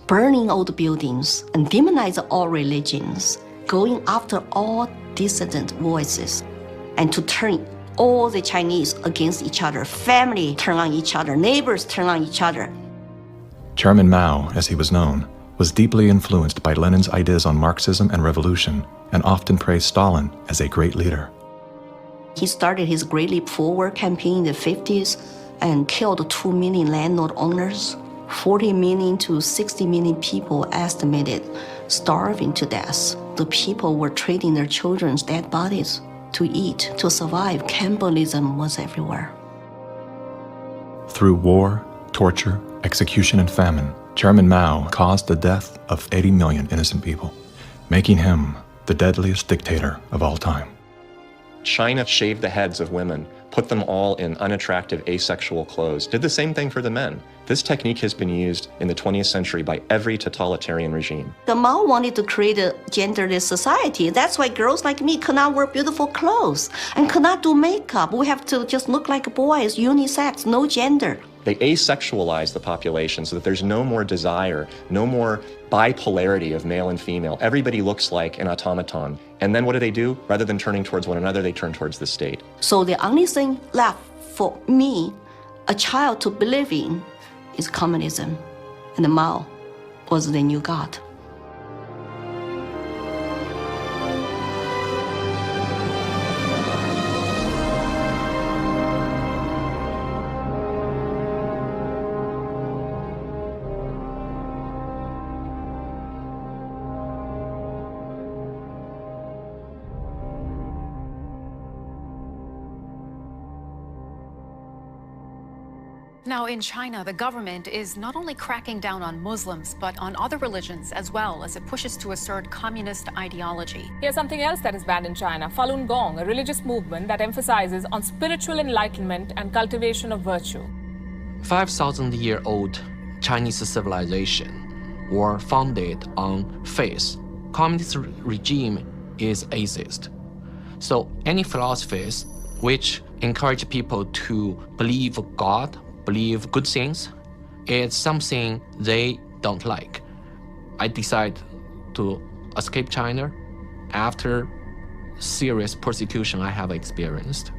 burning all the buildings and demonize all religions, going after all dissident voices, and to turn all the Chinese against each other, family turn on each other, neighbors turn on each other. Chairman Mao, as he was known, was deeply influenced by Lenin's ideas on Marxism and revolution, and often praised Stalin as a great leader. He started his Great Leap Forward campaign in the 50s and killed 2 million landlord owners. 40 million to 60 million people estimated starving to death. The people were trading their children's dead bodies to eat, to survive. Cannibalism was everywhere. Through war, torture, execution, and famine, Chairman Mao caused the death of 80 million innocent people, making him the deadliest dictator of all time. China shaved the heads of women, put them all in unattractive asexual clothes, did the same thing for the men. This technique has been used in the 20th century by every totalitarian regime. The Mao wanted to create a genderless society. That's why girls like me could not wear beautiful clothes and could not do makeup. We have to just look like boys, unisex, no gender. They asexualize the population so that there's no more desire, no more bipolarity of male and female. Everybody looks like an automaton. And then what do? Rather than turning towards one another, they turn towards the state. So the only thing left for me, a child, to believe in is communism. And Mao was the new god. Now, in China, the government is not only cracking down on Muslims, but on other religions as well, as it pushes to assert communist ideology. Here's something else that is banned in China: Falun Gong, a religious movement that emphasizes on spiritual enlightenment and cultivation of virtue. 5,000-year-old Chinese civilization were founded on faith. Communist regime is atheist. So any philosophies which encourage people to believe God, believe good things, it's something they don't like. I decided to escape China after serious persecution I have experienced.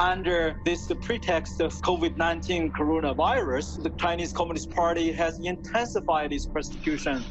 Under this pretext of COVID-19 coronavirus, the Chinese Communist Party has intensified its persecution.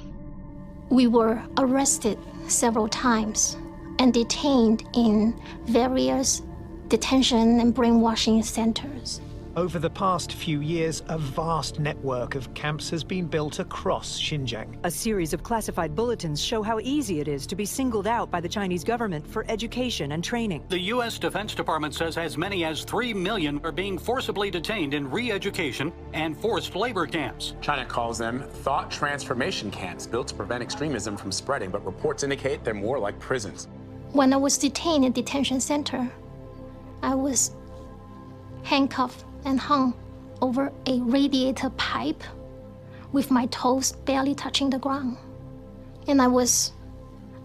We were arrested several times and detained in various detention and brainwashing centers. Over the past few years, a vast network of camps has been built across Xinjiang. A series of classified bulletins show how easy it is to be singled out by the Chinese government for education and training. The U.S. Defense Department says as many as 3 million are being forcibly detained in re-education and forced labor camps. China calls them thought transformation camps built to prevent extremism from spreading, but reports indicate they're more like prisons. When I was detained in detention center, I was handcuffed and hung over a radiator pipe with my toes barely touching the ground. And I was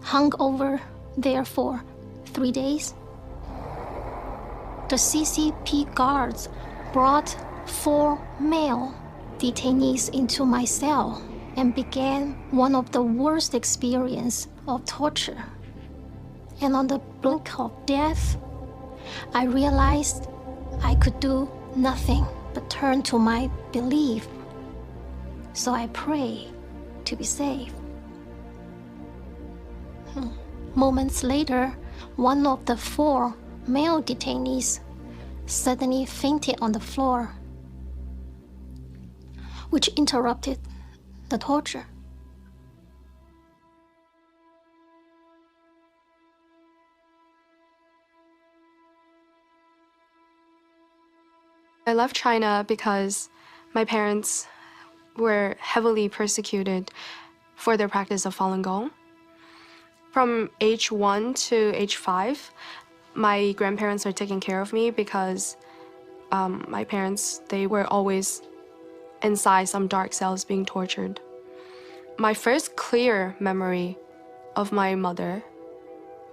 hung over there for 3 days. The CCP guards brought 4 male detainees into my cell and began one of the worst experiences of torture. And on the brink of death, I realized I could do nothing but turn to my belief. So I pray to be saved. Moments later, one of the 4 male detainees suddenly fainted on the floor, which interrupted the torture. I left China because my parents were heavily persecuted for their practice of Falun Gong. From age 1 to age 5, my grandparents are taking care of me because my parents, they were always inside some dark cells being tortured. My first clear memory of my mother,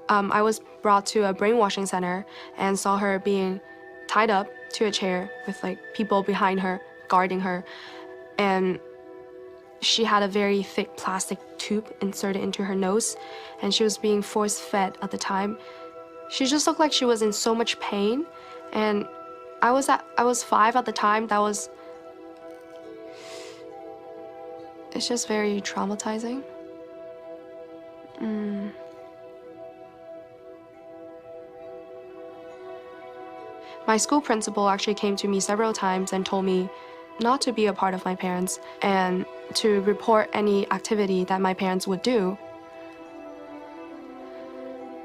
I was brought to a brainwashing center and saw her being tied up to a chair with like people behind her guarding her, and She had a very thick plastic tube inserted into her nose, and she was being force-fed at the time. She just looked like she was in so much pain, and I was 5 at the time. It's just very traumatizing. My school principal actually came to me several times and told me not to be a part of my parents and to report any activity that my parents would do.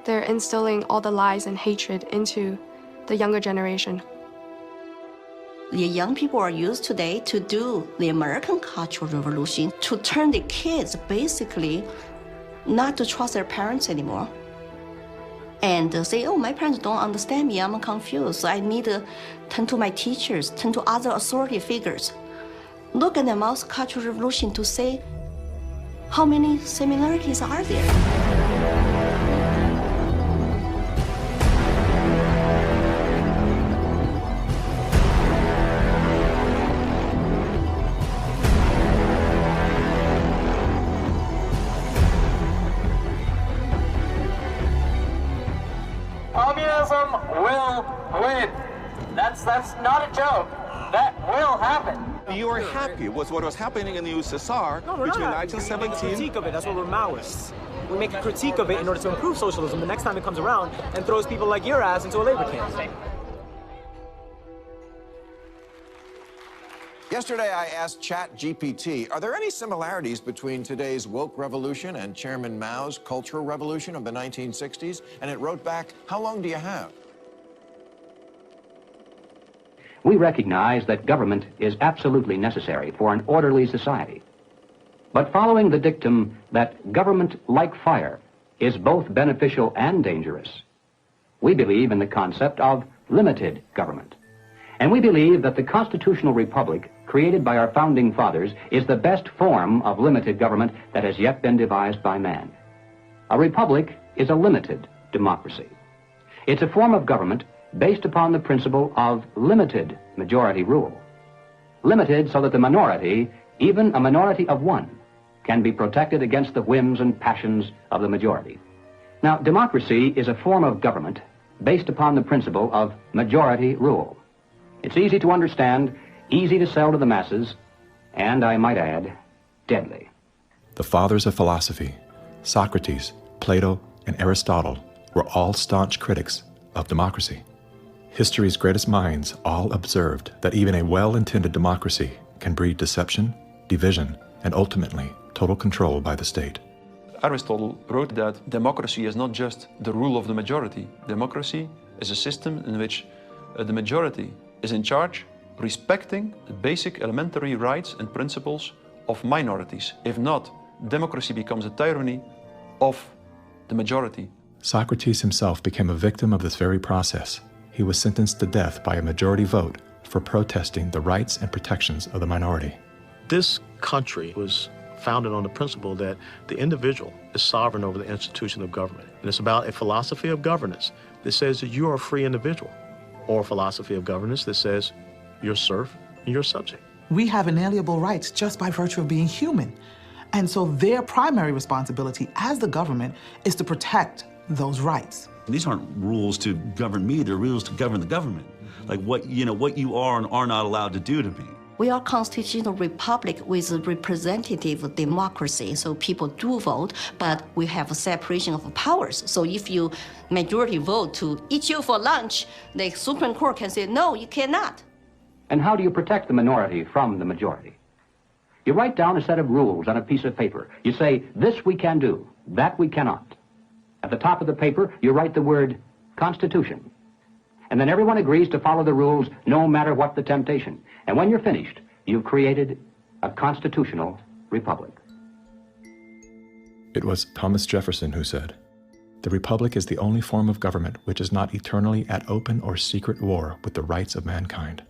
They're instilling all the lies and hatred into the younger generation. The young people are used today to do the American Cultural Revolution, to turn the kids basically not to trust their parents anymore. And say, oh, my parents don't understand me, I'm confused. I need to turn to my teachers, turn to other authority figures. Look at the Mao's Cultural Revolution to say, how many similarities are there? Communism will win. That's not a joke. That will happen. You are happy with what was happening in the USSR between 1917. We make a critique of it. That's what we're Maoists. We make a critique of it in order to improve socialism the next time it comes around and throws people like your ass into a labor camp. Yesterday, I asked ChatGPT, are there any similarities between today's woke revolution and Chairman Mao's Cultural Revolution of the 1960s? And it wrote back, how long do you have? We recognize that government is absolutely necessary for an orderly society. But following the dictum that government, like fire, is both beneficial and dangerous, we believe in the concept of limited government. And we believe that the constitutional republic created by our founding fathers is the best form of limited government that has yet been devised by man. A republic is a limited democracy. It's a form of government based upon the principle of limited majority rule. Limited so that the minority, even a minority of one, can be protected against the whims and passions of the majority. Now, democracy is a form of government based upon the principle of majority rule. It's easy to understand, easy to sell to the masses, and I might add, deadly. The fathers of philosophy, Socrates, Plato, and Aristotle, were all staunch critics of democracy. History's greatest minds all observed that even a well-intended democracy can breed deception, division, and ultimately total control by the state. Aristotle wrote that democracy is not just the rule of the majority. Democracy is a system in which the majority is in charge, respecting the basic elementary rights and principles of minorities. If not, democracy becomes a tyranny of the majority. Socrates himself became a victim of this very process. He was sentenced to death by a majority vote for protesting the rights and protections of the minority. This country was founded on the principle that the individual is sovereign over the institution of government. And it's about a philosophy of governance that says that you are a free individual, or a philosophy of governance that says you're serf and you're subject. We have inalienable rights just by virtue of being human. And so their primary responsibility as the government is to protect those rights. These aren't rules to govern me, they're rules to govern the government. Like what you are and are not allowed to do to me. We are a constitutional republic with a representative democracy, so people do vote, but we have a separation of powers. So if you majority vote to eat you for lunch, the Supreme Court can say, no, you cannot. And how do you protect the minority from the majority? You write down a set of rules on a piece of paper. You say, this we can do, that we cannot. At the top of the paper, you write the word Constitution. And then everyone agrees to follow the rules no matter what the temptation. And when you're finished, you've created a constitutional republic. It was Thomas Jefferson who said, "The republic is the only form of government which is not eternally at open or secret war with the rights of mankind."